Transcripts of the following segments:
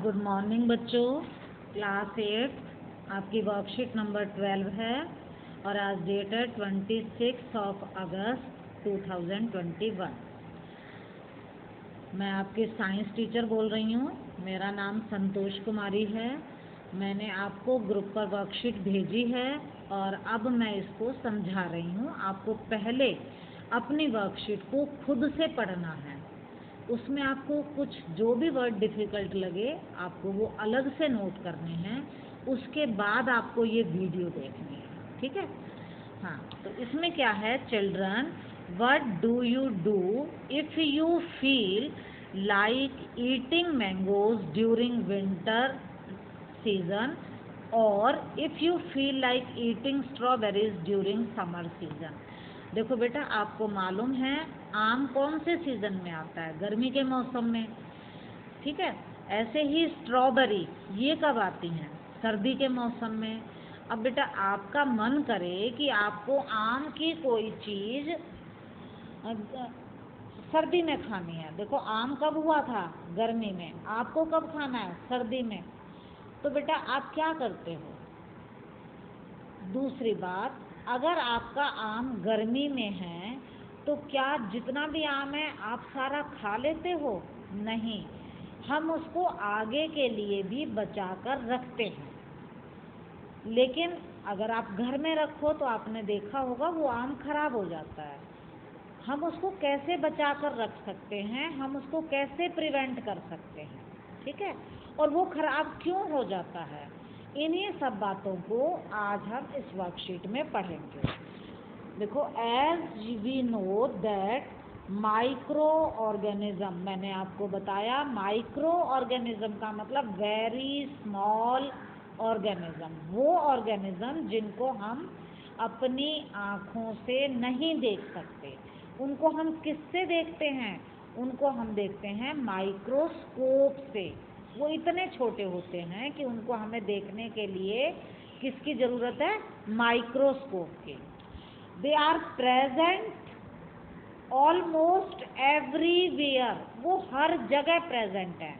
Good morning बच्चों। Class 8 आपकी worksheet number 12 है और आज डेट है 26 अगस्त 2021। मैं आपकी साइंस टीचर बोल रही हूँ। मेरा नाम संतोष कुमारी है। मैंने आपको ग्रुप पर वर्कशीट भेजी है और अब मैं इसको समझा रही हूँ। आपको पहले अपनी वर्कशीट को खुद से पढ़ना है। उसमें आपको कुछ जो भी वर्ड डिफ़िकल्ट लगे आपको वो अलग से नोट करने हैं। उसके बाद आपको ये वीडियो देखनी है, ठीक है। हाँ, तो इसमें क्या है, children what do you do if you feel like eating mangoes during winter season और if you feel like eating strawberries during summer season. देखो बेटा, आपको मालूम है आम कौन से सीज़न में आता है? गर्मी के मौसम में, ठीक है। ऐसे ही स्ट्रॉबेरी ये कब आती हैं? सर्दी के मौसम में। अब बेटा आपका मन करे कि आपको आम की कोई चीज़ सर्दी में खानी है। देखो आम कब हुआ था? गर्मी में। आपको कब खाना है? सर्दी में। तो बेटा आप क्या करते हो? दूसरी बात, अगर आपका आम गर्मी में है तो क्या जितना भी आम है आप सारा खा लेते हो? नहीं, हम उसको आगे के लिए भी बचा कर रखते हैं। लेकिन अगर आप घर में रखो तो आपने देखा होगा वो आम खराब हो जाता है। हम उसको कैसे बचा कर रख सकते हैं, हम उसको कैसे प्रिवेंट कर सकते हैं, ठीक है। और वो खराब क्यों हो जाता है, इन्हीं सब बातों को आज हम इस वर्कशीट में पढ़ेंगे। देखो, as we know that micro organism, मैंने आपको बताया माइक्रो ऑर्गेनिज्म का मतलब वेरी स्मॉल ऑर्गेनिज्म। वो ऑर्गेनिज्म जिनको हम अपनी आँखों से नहीं देख सकते, उनको हम किससे देखते हैं? उनको हम देखते हैं माइक्रोस्कोप से। वो इतने छोटे होते हैं कि उनको हमें देखने के लिए किसकी ज़रूरत है? माइक्रोस्कोप की। They are present almost everywhere, वो हर जगह प्रेजेंट है।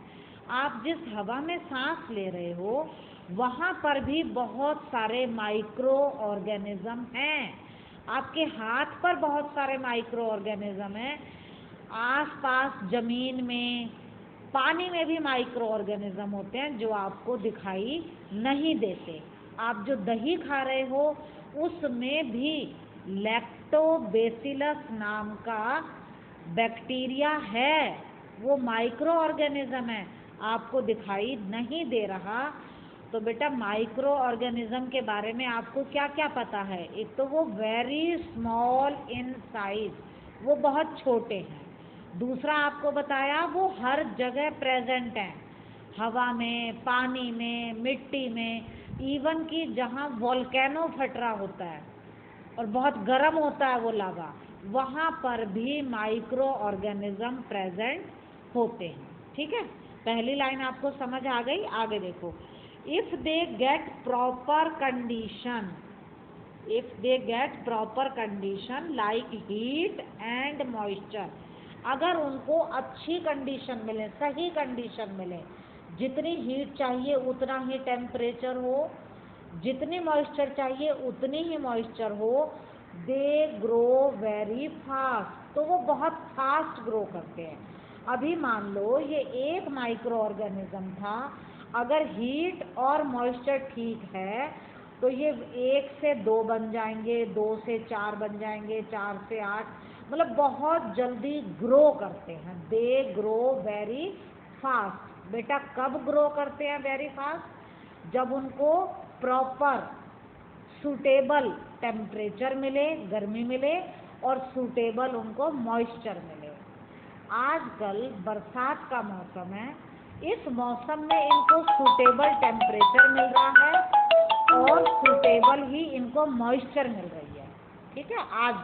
आप जिस हवा में सांस ले रहे हो वहाँ पर भी बहुत सारे माइक्रो ऑर्गेनिज्म हैं। आपके हाथ पर बहुत सारे माइक्रो ऑर्गेनिज्म हैं। आसपास ज़मीन में, पानी में भी माइक्रो ऑर्गेनिज्म होते हैं जो आपको दिखाई नहीं देते। आप जो दही खा रहे हो उसमें भी लैक्टोबैसिलस नाम का बैक्टीरिया है। वो माइक्रो ऑर्गेनिज्म है, आपको दिखाई नहीं दे रहा। तो बेटा माइक्रो ऑर्गेनिज्म के बारे में आपको क्या क्या पता है? एक तो वो वेरी स्मॉल इन साइज, वो बहुत छोटे हैं। दूसरा आपको बताया वो हर जगह प्रेजेंट हैं, हवा में, पानी में, मिट्टी में, इवन कि जहाँ वोल्केनो फट रहा होता है और बहुत गर्म होता है वो लावा, वहाँ पर भी माइक्रो ऑर्गेनिज्म प्रेजेंट होते हैं, ठीक है। पहली लाइन आपको समझ आ गई? आगे देखो, if they get proper condition, if they get proper condition like heat and moisture, अगर उनको अच्छी कंडीशन मिले, सही कंडीशन मिले, जितनी हीट चाहिए उतना ही टेम्परेचर हो, जितनी मॉइस्चर चाहिए उतनी ही मॉइस्चर हो, दे ग्रो वेरी फास्ट, तो वो बहुत फास्ट ग्रो करते हैं। अभी मान लो ये एक माइक्रो ऑर्गेनिज्म था, अगर हीट और मॉइस्चर ठीक है तो ये 1 से 2 बन जाएंगे, 2 से 4 बन जाएंगे, 4 से 8, मतलब बहुत जल्दी ग्रो करते हैं। They grow very fast. बेटा कब ग्रो करते हैं वेरी फास्ट? जब उनको प्रॉपर सूटेबल टेम्परेचर मिले, गर्मी मिले, और सूटेबल उनको मॉइस्चर मिले। आजकल बरसात का मौसम है, इस मौसम में इनको सूटेबल टेम्परेचर मिल रहा है और सूटेबल ही इनको मॉइस्चर मिल रही है, ठीक है। आज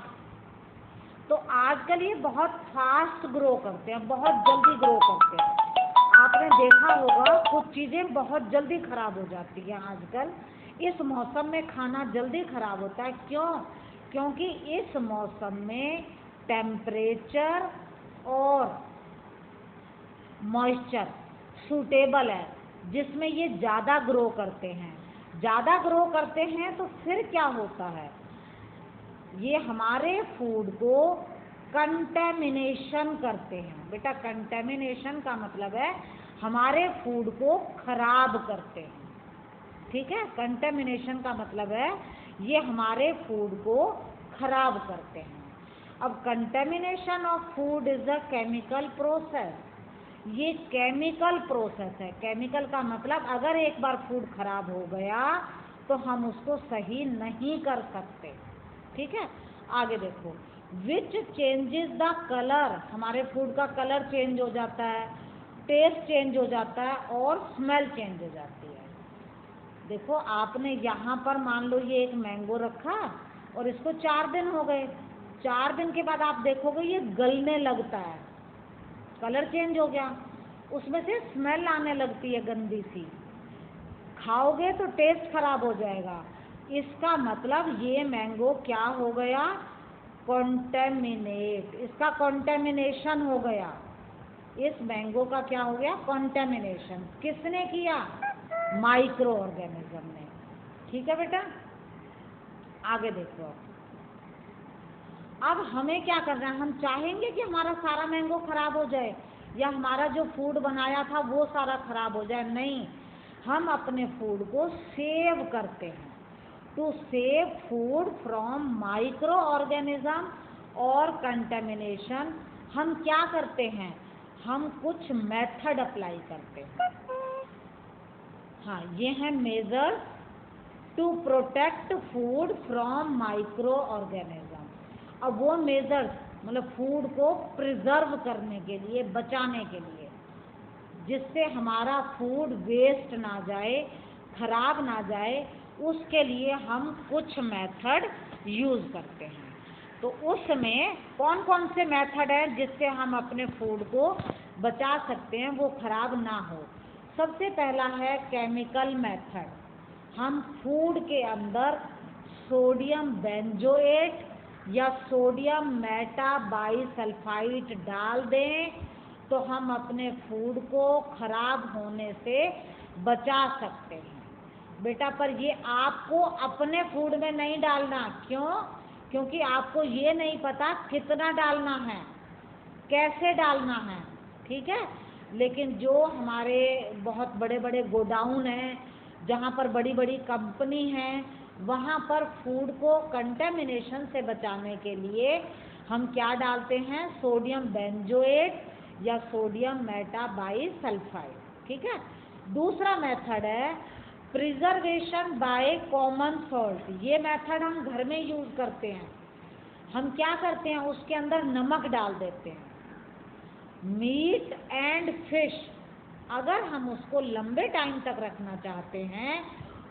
तो आजकल ये बहुत फास्ट ग्रो करते हैं, बहुत जल्दी ग्रो करते हैं। आपने देखा होगा कुछ चीज़ें बहुत जल्दी खराब हो जाती हैं आजकल। इस मौसम में खाना जल्दी खराब होता है, क्यों? क्योंकि इस मौसम में टेम्परेचर और मॉइस्चर सूटेबल है, जिसमें ये ज़्यादा ग्रो करते हैं। ज़्यादा ग्रो करते हैं तो फिर क्या होता है, ये हमारे फूड को कंटेमिनेशन करते हैं। बेटा कंटेमिनेशन का मतलब है हमारे फूड को खराब करते हैं, ठीक है। कंटेमिनेशन का मतलब है ये हमारे फूड को खराब करते हैं। अब contamination of food is a chemical process, ये केमिकल प्रोसेस है। केमिकल का मतलब अगर एक बार फूड खराब हो गया तो हम उसको सही नहीं कर सकते, ठीक है। आगे देखो, विच चेंजेस द कलर, हमारे फूड का कलर चेंज हो जाता है, टेस्ट चेंज हो जाता है और स्मेल चेंज हो जाती है। देखो आपने यहाँ पर मान लो ये एक मैंगो रखा और इसको 4 दिन हो गए, 4 दिन के बाद आप देखोगे ये गलने लगता है, कलर चेंज हो गया, उसमें से स्मेल आने लगती है गंदी सी, खाओगे तो टेस्ट खराब हो जाएगा। इसका मतलब ये मैंगो क्या हो गया, कॉन्टेमिनेट, इसका कॉन्टेमिनेशन हो गया। इस मैंगो का क्या हो गया, कॉन्टेमिनेशन। किसने किया, माइक्रो ऑर्गेनिज्म ने, ठीक है बेटा। आगे देखो, अब हमें क्या करना है, हम चाहेंगे कि हमारा सारा मैंगो खराब हो जाए या हमारा जो फूड बनाया था वो सारा खराब हो जाए, नहीं, हम अपने फूड को सेव करते हैं। To save food from micro organism और कंटेमिनेशन हम क्या करते हैं, हम कुछ मेथड अप्लाई करते हैं। हाँ, ये है measures to protect food from micro organism. अब वो मेजर्स मतलब फूड को प्रिजर्व करने के लिए, बचाने के लिए, जिससे हमारा फूड वेस्ट ना जाए, खराब ना जाए, उसके लिए हम कुछ मेथड यूज़ करते हैं। तो उसमें कौन कौन से मेथड हैं जिससे हम अपने फूड को बचा सकते हैं, वो खराब ना हो। सबसे पहला है केमिकल मेथड। हम फूड के अंदर सोडियम बेंजोएट या सोडियम मेटाबाइसल्फाइड डाल दें तो हम अपने फूड को खराब होने से बचा सकते हैं। बेटा पर ये आपको अपने फूड में नहीं डालना, क्यों, क्योंकि आपको ये नहीं पता कितना डालना है, कैसे डालना है, ठीक है। लेकिन जो हमारे बहुत बड़े बड़े गोडाउन हैं, जहाँ पर बड़ी बड़ी कंपनी हैं, वहाँ पर फूड को कंटेमिनेशन से बचाने के लिए हम क्या डालते हैं, सोडियम बेंजोएट या सोडियम मेटाबाइसल्फाइड, ठीक है। दूसरा मेथड है प्रिजर्वेशन बाय कॉमन सॉल्ट। ये मेथड हम घर में यूज़ करते हैं। हम क्या करते हैं, उसके अंदर नमक डाल देते हैं। मीट एंड फिश, अगर हम उसको लंबे टाइम तक रखना चाहते हैं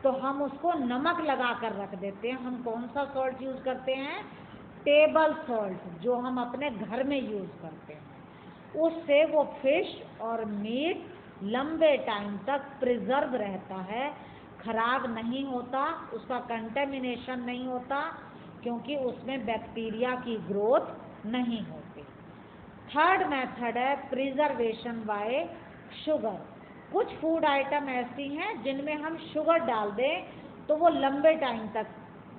तो हम उसको नमक लगा कर रख देते हैं। हम कौन सा सॉल्ट यूज़ करते हैं, टेबल सॉल्ट, जो हम अपने घर में यूज़ करते हैं। उससे वो फिश और मीट लंबे टाइम तक प्रिजर्व रहता है, खराब नहीं होता, उसका कंटेमिनेशन नहीं होता, क्योंकि उसमें बैक्टीरिया की ग्रोथ नहीं होती। थर्ड मेथड है प्रिजर्वेशन बाय शुगर। कुछ फूड आइटम ऐसी हैं जिनमें हम शुगर डाल दें तो वो लंबे टाइम तक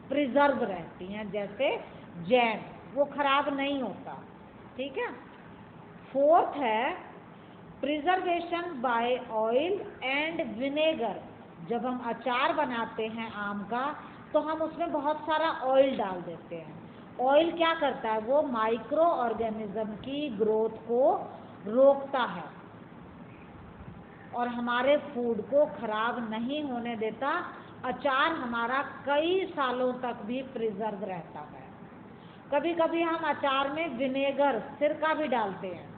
प्रिजर्व रहती हैं, जैसे जैम, वो खराब नहीं होता, ठीक है। फोर्थ है preservation by oil and vinegar. जब हम अचार बनाते हैं आम का तो हम उसमें बहुत सारा ऑयल डाल देते हैं। ऑयल क्या करता है, वो माइक्रो ऑर्गेनिज्म की ग्रोथ को रोकता है और हमारे फूड को खराब नहीं होने देता। अचार हमारा कई सालों तक भी प्रिजर्व रहता है। कभी कभी हम अचार में विनेगर, सिरका भी डालते हैं,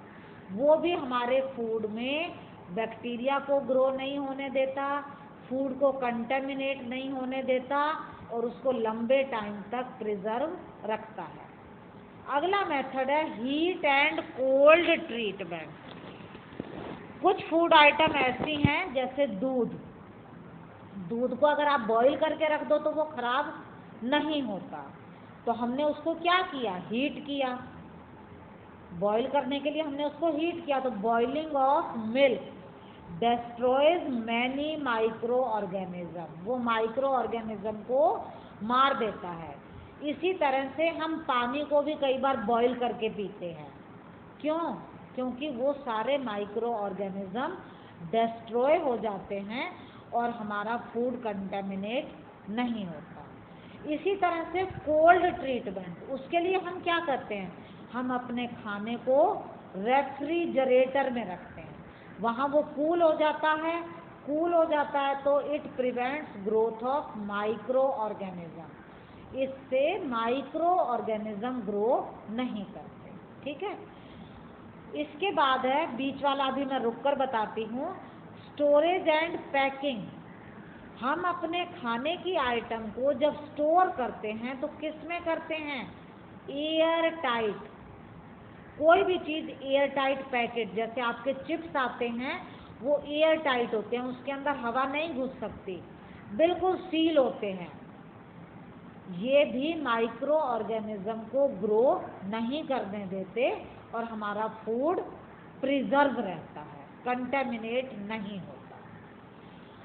वो भी हमारे फूड में बैक्टीरिया को ग्रो नहीं होने देता, फूड को कंटेमिनेट नहीं होने देता और उसको लंबे टाइम तक प्रिजर्व रखता है। अगला मेथड है हीट एंड कोल्ड ट्रीटमेंट। कुछ फूड आइटम ऐसी हैं जैसे दूध, दूध को अगर आप बॉईल करके रख दो तो वो खराब नहीं होता, तो हमने उसको क्या किया, हीट किया। बॉईल करने के लिए हमने उसको हीट किया, तो boiling of milk, destroys many micro organism, वो माइक्रो ऑर्गेनिज्म को मार देता है। इसी तरह से हम पानी को भी कई बार बॉईल करके पीते हैं। क्यों? क्योंकि वो सारे माइक्रो ऑर्गेनिज्म डिस्ट्रॉय हो जाते हैं और हमारा फूड कंटेमिनेट नहीं होता। इसी तरह से कोल्ड ट्रीटमेंट, उसके लिए हम क्या करते हैं, हम अपने खाने को रेफ्रिजरेटर में रखते हैं, वहाँ वो कूल हो जाता है। कूल हो जाता है तो it prevents growth of micro organism, इससे माइक्रो ऑर्गेनिज्म ग्रो नहीं करते। ठीक है। इसके बाद है बीच वाला, अभी मैं रुक कर बताती हूँ, स्टोरेज एंड पैकिंग। हम अपने खाने की आइटम को जब स्टोर करते हैं तो किस में करते हैं, एयर टाइट। कोई भी चीज़ एयर टाइट पैकेट, जैसे आपके चिप्स आते हैं वो एयर टाइट होते हैं, उसके अंदर हवा नहीं घुस सकती, बिल्कुल सील होते हैं। ये भी माइक्रो ऑर्गेनिज्म को ग्रो नहीं करने देते और हमारा फूड प्रिजर्व रहता है, कंटेमिनेट नहीं होता।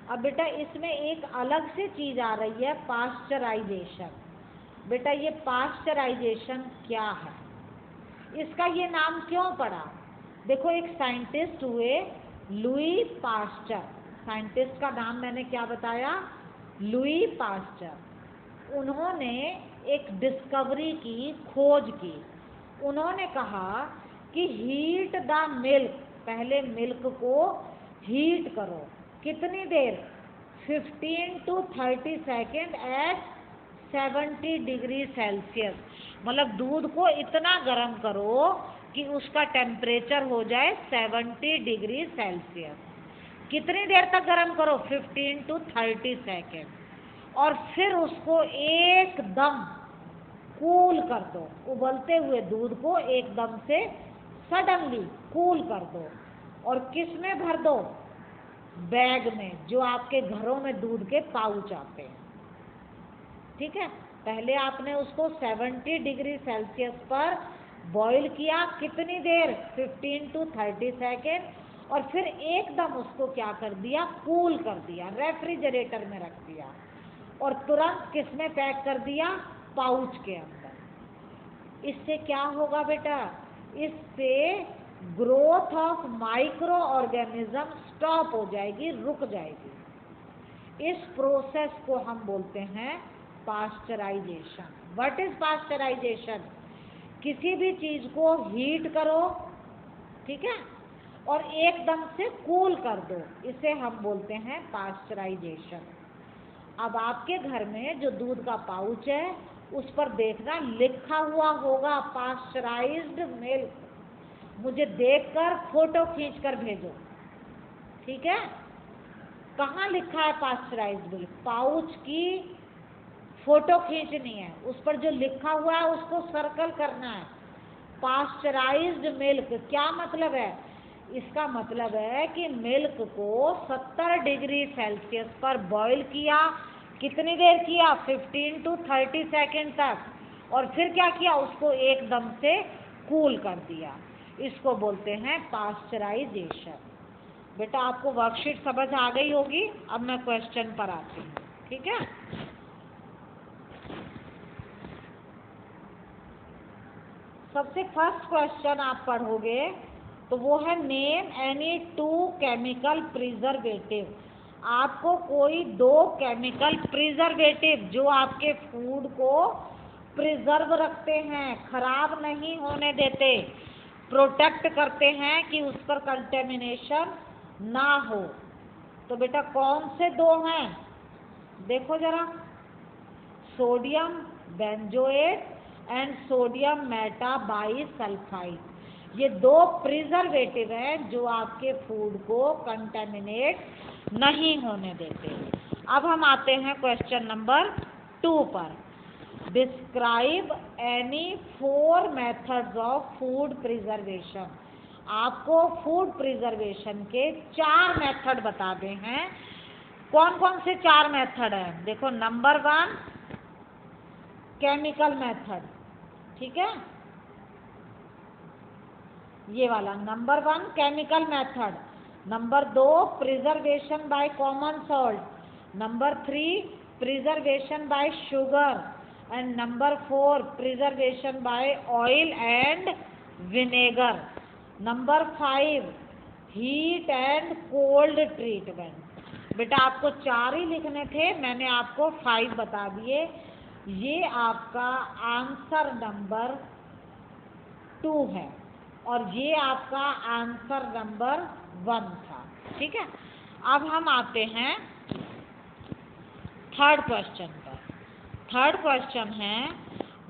अब बेटा इसमें एक अलग से चीज़ आ रही है, पास्चराइजेशन। बेटा ये पास्चराइजेशन क्या है, इसका ये नाम क्यों पड़ा? देखो एक साइंटिस्ट हुए, लुई पास्चर। साइंटिस्ट का नाम मैंने क्या बताया, लुई पास्चर। उन्होंने एक डिस्कवरी की, खोज की। उन्होंने कहा कि हीट द मिल्क, पहले मिल्क को हीट करो। कितनी देर? 15 to 30 second at 70 degree Celsius. मतलब दूध को इतना गर्म करो कि उसका टेम्परेचर हो जाए 70 डिग्री सेल्सियस। कितनी देर तक गर्म करो? 15 to 30 सेकेंड। और फिर उसको एकदम कूल कर दो, उबलते हुए दूध को एकदम से सडनली कूल कर दो। और किस में भर दो? बैग में, जो आपके घरों में दूध के पाउच आते हैं। ठीक है। पहले आपने उसको 70 डिग्री सेल्सियस पर बॉईल किया, कितनी देर? 15 to 30 सेकेंड। और फिर एकदम उसको क्या कर दिया? कूल कर दिया, रेफ्रिजरेटर में रख दिया और तुरंत किस में पैक कर दिया? पाउच के अंदर। इससे क्या होगा बेटा? इससे growth of micro organism stop हो जाएगी, रुक जाएगी। इस प्रोसेस को हम बोलते हैं पास्चराइजेशन। What is pasteurisation? किसी भी चीज को हीट करो, ठीक है, और एकदम से कूल कर दो, इसे हम बोलते हैं पास्चराइजेशन। अब आपके घर में जो दूध का पाउच है उस पर देखना लिखा हुआ होगा पास्चराइज्ड मिल्क। मुझे देखकर फोटो खींचकर भेजो, ठीक है। कहाँ लिखा है पास्चराइज्ड मिल्क? पाउच की फोटो खींचनी है, उस पर जो लिखा हुआ है उसको सर्कल करना है। पास्चराइज्ड मिल्क क्या मतलब है? इसका मतलब है कि मिल्क को 70 डिग्री सेल्सियस पर बॉईल किया। कितनी देर किया? 15 to 30 सेकेंड तक। और फिर क्या किया? उसको एकदम से कूल कर दिया। इसको बोलते हैं पास्चराइजेशन। बेटा आपको वर्कशीट समझ आ गई होगी। अब मैं क्वेश्चन पर आती हूँ, ठीक है। सबसे फर्स्ट क्वेश्चन आप पढ़ोगे तो वो है नेम एनी 2 केमिकल प्रिजर्वेटिव। आपको कोई 2 केमिकल प्रिजर्वेटिव जो आपके फूड को प्रिजर्व रखते हैं, खराब नहीं होने देते, प्रोटेक्ट करते हैं कि उस पर कंटेमिनेशन ना हो, तो बेटा कौन से 2 हैं? देखो जरा, sodium benzoate and sodium metabisulphide. ये 2 प्रिजर्वेटिव हैं जो आपके फूड को कंटेमिनेट नहीं होने देते। अब हम आते हैं क्वेश्चन नंबर 2 पर। Describe any 4 methods of food preservation. आपको फूड प्रिजर्वेशन के 4 मेथड बताते हैं। कौन कौन से 4 मेथड हैं? देखो, नंबर 1 केमिकल मेथड, ठीक है, ये वाला number 1 chemical method. Number 2 preservation by common salt, number 3 preservation by sugar and number 4 preservation by oil and vinegar. Number 5 heat and cold treatment. बेटा आपको 4 ही लिखने थे, मैंने आपको 5 बता दिए। ये आपका आंसर नंबर 2 है और ये आपका आंसर नंबर 1 था। ठीक है, अब हम आते हैं थर्ड क्वेश्चन पर। थर्ड क्वेश्चन है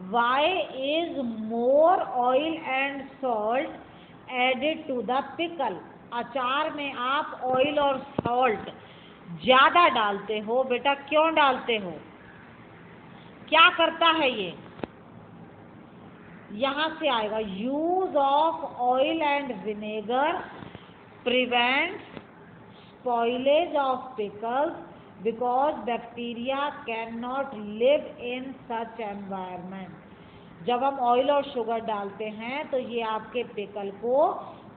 why is more oil and salt added to the pickle. अचार में आप ऑयल और सॉल्ट ज्यादा डालते हो, बेटा क्यों डालते हो? क्या करता है ये? यहां से आएगा use of oil and vinegar prevents spoilage of pickles because bacteria can not live in such environment. जब हम ऑयल और शुगर डालते हैं तो ये आपके पिकल को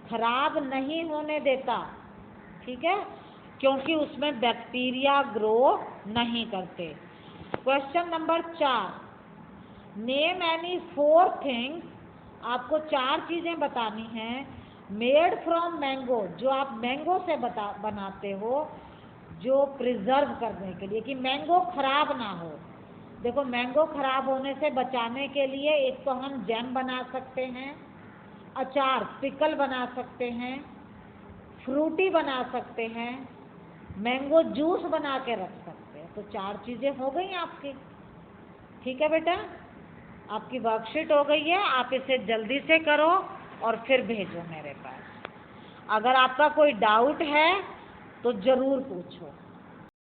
खराब नहीं होने देता, ठीक है, क्योंकि उसमें बैक्टीरिया ग्रो नहीं करते। Question number 4, name any 4 things, आपको 4 चीजें बतानी हैं मेड फ्रॉम मैंगो, जो आप मैंगो से बनाते हो, जो प्रिजर्व करने के लिए कि मैंगो खराब ना हो। देखो मैंगो खराब होने से बचाने के लिए एक तो हम जैम बना सकते हैं, अचार पिकल बना सकते हैं, फ्रूटी बना सकते हैं, मैंगो जूस बना के रख सकते हैं। तो 4 चीजें हो गई आपकी। ठीक है बेटा, आपकी वर्कशीट हो गई है, आप इसे जल्दी से करो और फिर भेजो मेरे पास। अगर आपका कोई डाउट है तो जरूर पूछो।